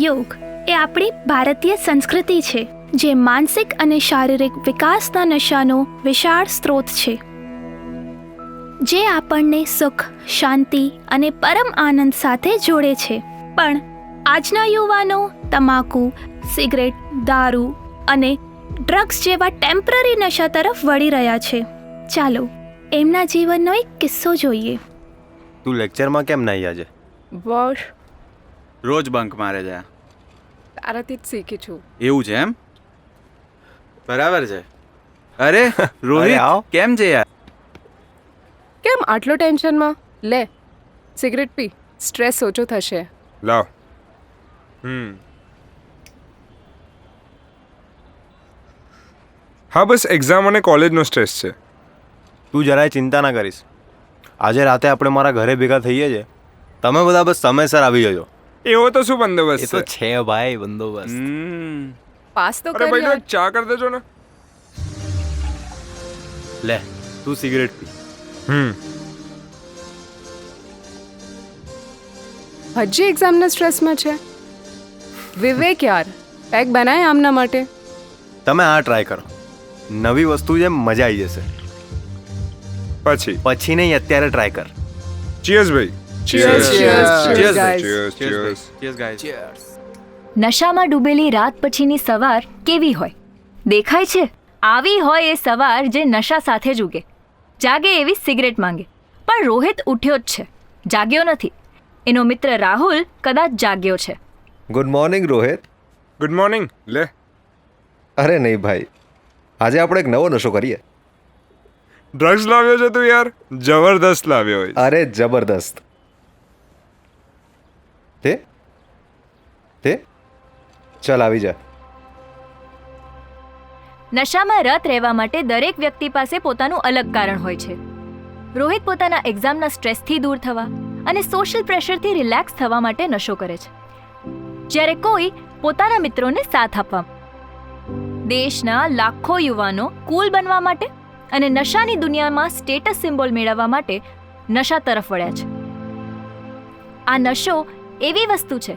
યોગ એ આપણી ભારતીય સંસ્કૃતિ છે, જે માનસિક અને શારીરિક વિકાસના નશાનો વિશાળ સ્ત્રોત છે, જે આપણને સુખ, શાંતિ અને પરમ આનંદ સાથે જોડે છે. પણ આજના યુવાનો તમાકુ, સિગરેટ, દારૂ અને ડ્રગ્સ જેવા ટેમ્પરરી નશા તરફ વળી રહ્યા છે. ચાલો એમના જીવનનો એક કિસ્સો જોઈએ. તું લેક્ચરમાં કેમ નહીં આજે? બસ રોજ બંક મારે છે. તારાથી જ શીખી છું. એવું છે એમ? બરાબર છે. અરે રોહિત, આવ. કેમ છે યાર? કેમ આટલો ટેન્શનમાં? લે સિગરેટ પી, સ્ટ્રેસ ઓછો થશે. લાવ. હા, બસ એક્ઝામ અને કોલેજનો સ્ટ્રેસ છે. તું જરાય ચિંતા ના કરીશ. આજે રાતે આપણે મારા ઘરે ભેગા થઈએ છીએ. તમે બધા બસ સમયસર આવી જજો. એવો તો શું બંદોબસ્ત એ તો છે? છે ભાઈ બંદોબસ્ત. પાસ તો અરે ભાઈ, કરી તો એક ચા કરી દેજો ને. લે તું સિગરેટ પી. હજી એક્ઝામના સ્ટ્રેસમાં છે. વિવેક યાર, પેક બનાય આમના માટે. તમે આ ટ્રાય કરો. નવી વસ્તુ છે, મજા આવી જશે. પછી નહીં, અત્યારે ટ્રાય કર. ચીયર્સ ભાઈ. Cheers, cheers, Cheers, guys. Cheers. Cheers guys. નશામાં ડૂબેલી રાત પછીની સવાર કેવી હોય દેખાય છે? આવી હોય એ સવાર જે નશા સાથે જ ઉગે. જાગે એવી સિગરેટ માંગે. પણ રોહિત ઉઠ્યો જ છે, જાગ્યો નથી. એનો મિત્ર રાહુલ કદાચ જાગ્યો છે. Good morning Rohit. Good morning. લે. અરે નહીં ભાઈ, આજે આપણે એક નવો નશો કરીએ. ડ્રગ્સ લાવ્યો છે તું યાર? જબરદસ્ત લાવ્યો હોય. અરે જબરદસ્ત. તે ચાલ આવી જા. નશામાં રત રહેવા માટે દરેક વ્યક્તિ પાસે પોતાનું અલગ કારણ હોય છે. રોહિત પોતાના એક્ઝામના સ્ટ્રેસથી દૂર થવા અને સોશિયલ પ્રેશરથી રિલેક્સ થવા માટે નશો કરે છે, જ્યારે કોઈ પોતાના મિત્રોને સાથ આપવા. દેશના લાખો યુવાનો કૂલ બનવા માટે અને નશાની દુનિયામાં સ્ટેટસ સિમ્બોલ મેળવવા માટે નશા તરફ વળ્યા છે. આ નશો એવી વસ્તુ છે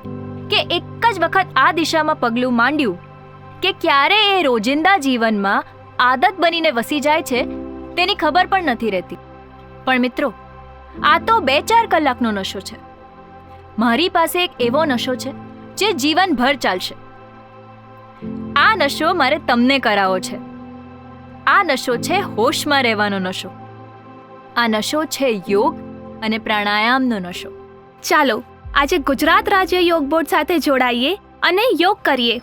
કે એક જ વખત આ દિશામાં પગલું માંડ્યું કે ક્યારે એ રોજિંદા જીવનમાં આદત બનીને વસી જાય છે તેની ખબર પણ નથી રહેતી. પણ મિત્રો, આ તો 2-4 કલાકનો નશો છે. મારી પાસે એક એવો નશો છે જે જીવનભર ચાલશે. આ નશો મારે તમને કરાવવો છે. આ નશો છે હોશમાં રહેવાનો નશો. આ નશો છે યોગ અને પ્રાણાયામનો નશો. ચાલો આજે ગુજરાત રાજ્ય યોગ બોર્ડ સાથે જોડાઈએ અને યોગ કરીએ.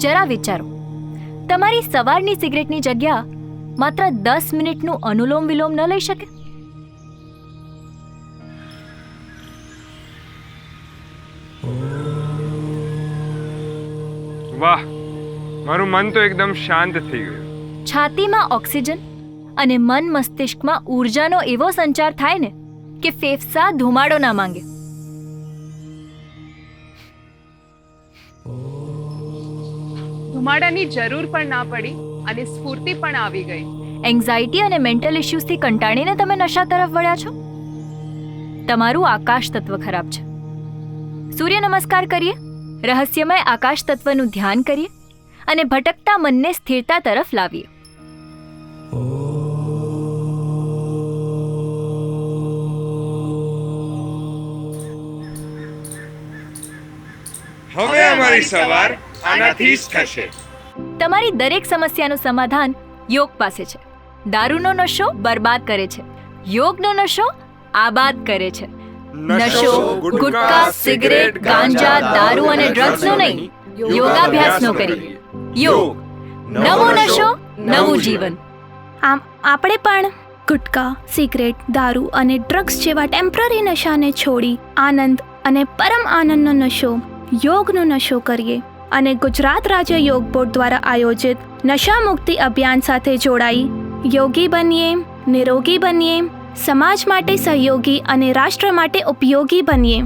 જરા વિચારો, તમારી સવારની સિગરેટની જગ્યા માત્ર 10 મિનિટનું અનુલોમ વિલોમ ન લઈ શકે? વાહ, મારું મન તો એકદમ શાંત થઈ ગયું. છાતીમાં ઓક્સિજન અને મન મસ્તિષ્કમાં ઊર્જાનો એવો સંચાર થાય ને કે ફેફસા ધુમાડો ના માંગે. ધુમાડાની જરૂર પણ ના પડી અને સ્ફૂર્તિ પણ આવી ગઈ. એન્ઝાઇટી અને મેન્ટલ ઇશ્યુઝથી કંટાળીને તમે નશા તરફ વળ્યા છો? તમારું આકાશ તત્વ ખરાબ છે. સૂર્ય નમસ્કાર કરીએ, રહસ્યમય આકાશ તત્વનું ધ્યાન કરીએ અને ભટકતા મનને સ્થિરતા તરફ લાવીએ. હવે અમારી સવાર આનાથી જ થશે. તમારી દરેક સમસ્યાનું સમાધાન યોગ પાસે છે. દારૂનો નશો બરબાદ કરે છે, યોગનો નશો આબાદ કરે છે. નશો ગુટકા, સિગરેટ, ગાંજા, દારૂ અને ડ્રગ્સનો નહીં, યોગાભ્યાસનો કરીએ. યોગ, નવો નશો, નવું જીવન. આમ આપણે પણ ગુટકા, સિગરેટ, દારૂ અને ડ્રગ્સ જેવા ટેમ્પરરી નશાને છોડી આનંદ અને પરમ આનંદનો નશો, યોગનો નશો કરીએ અને ગુજરાત રાજ્ય યોગ બોર્ડ દ્વારા આયોજિત નશા મુક્તિ અભિયાન સાથે જોડાઈ યોગી બનીએ, નિરોગી બનીએ, સમાજ માટે સહયોગી અને રાષ્ટ્ર માટે ઉપયોગી બનીએ.